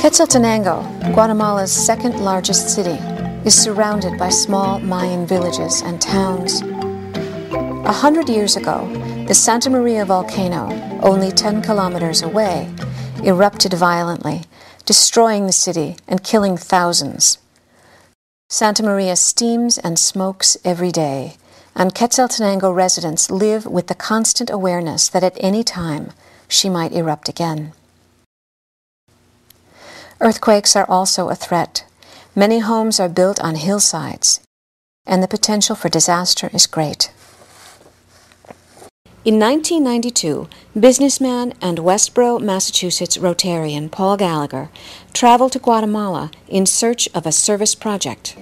Quetzaltenango, Guatemala's second largest city, is surrounded by small Mayan villages and towns. 100 years ago, the Santa Maria volcano, only 10 kilometers away, erupted violently, destroying the city and killing thousands. Santa Maria steams and smokes every day, and Quetzaltenango residents live with the constant awareness that at any time she might erupt again. Earthquakes are also a threat. Many homes are built on hillsides, and the potential for disaster is great. In 1992, businessman and Westboro, Massachusetts Rotarian Paul Gallagher traveled to Guatemala in search of a service project.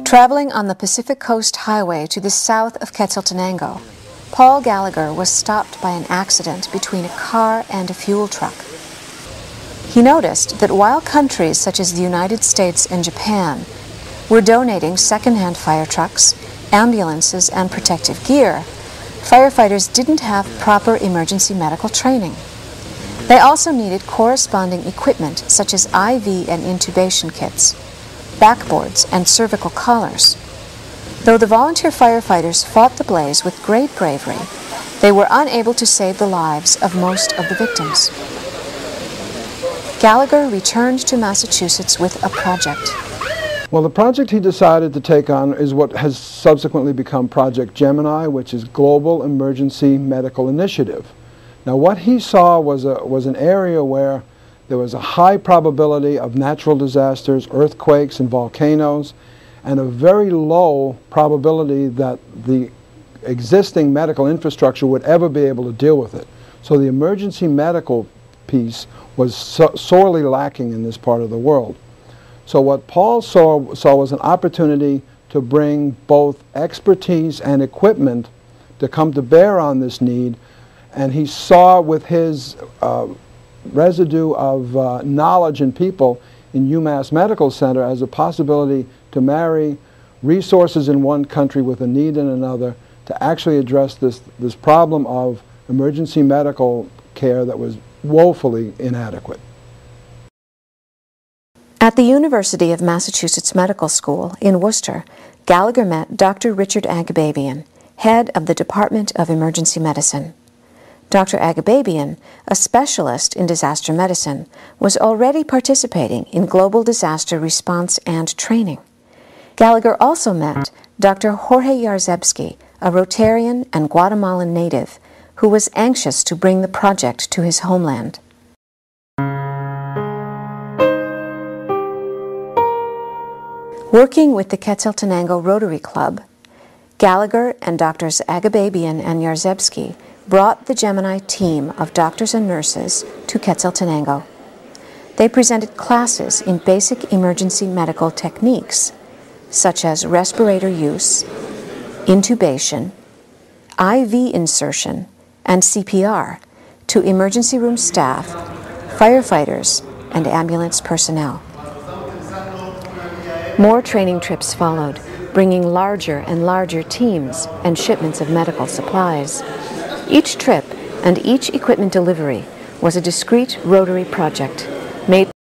Traveling on the Pacific Coast Highway to the south of Quetzaltenango, Paul Gallagher was stopped by an accident between a car and a fuel truck. He noticed that while countries such as the United States and Japan were donating second-hand fire trucks, ambulances, and protective gear, firefighters didn't have proper emergency medical training. They also needed corresponding equipment such as IV and intubation kits, backboards, and cervical collars. Though the volunteer firefighters fought the blaze with great bravery, they were unable to save the lives of most of the victims. Gallagher returned to Massachusetts with a project. Well, the project he decided to take on is what has subsequently become Project Gemini, which is Global Emergency Medical Initiative. Now, what he saw was an area where there was a high probability of natural disasters, earthquakes, and volcanoes, and a very low probability that the existing medical infrastructure would ever be able to deal with it. So the emergency medical piece was sorely lacking in this part of the world. So what Paul saw was an opportunity to bring both expertise and equipment to come to bear on this need, and he saw with his residue of knowledge and people in UMass Medical Center as a possibility to marry resources in one country with a need in another to actually address this problem of emergency medical care that was woefully inadequate. At the University of Massachusetts Medical School in Worcester, Gallagher met Dr. Richard Agababian, head of the Department of Emergency Medicine. Dr. Agababian, a specialist in disaster medicine, was already participating in global disaster response and training. Gallagher also met Dr. Jorge Yarzebski, a Rotarian and Guatemalan native, who was anxious to bring the project to his homeland. Working with the Quetzaltenango Rotary Club, Gallagher and Drs. Agababian and Yarzebski brought the Gemini team of doctors and nurses to Quetzaltenango. They presented classes in basic emergency medical techniques, such as respirator use, intubation, IV insertion, and CPR to emergency room staff, firefighters, and ambulance personnel. More training trips followed, bringing larger and larger teams and shipments of medical supplies. Each trip and each equipment delivery was a discrete Rotary project made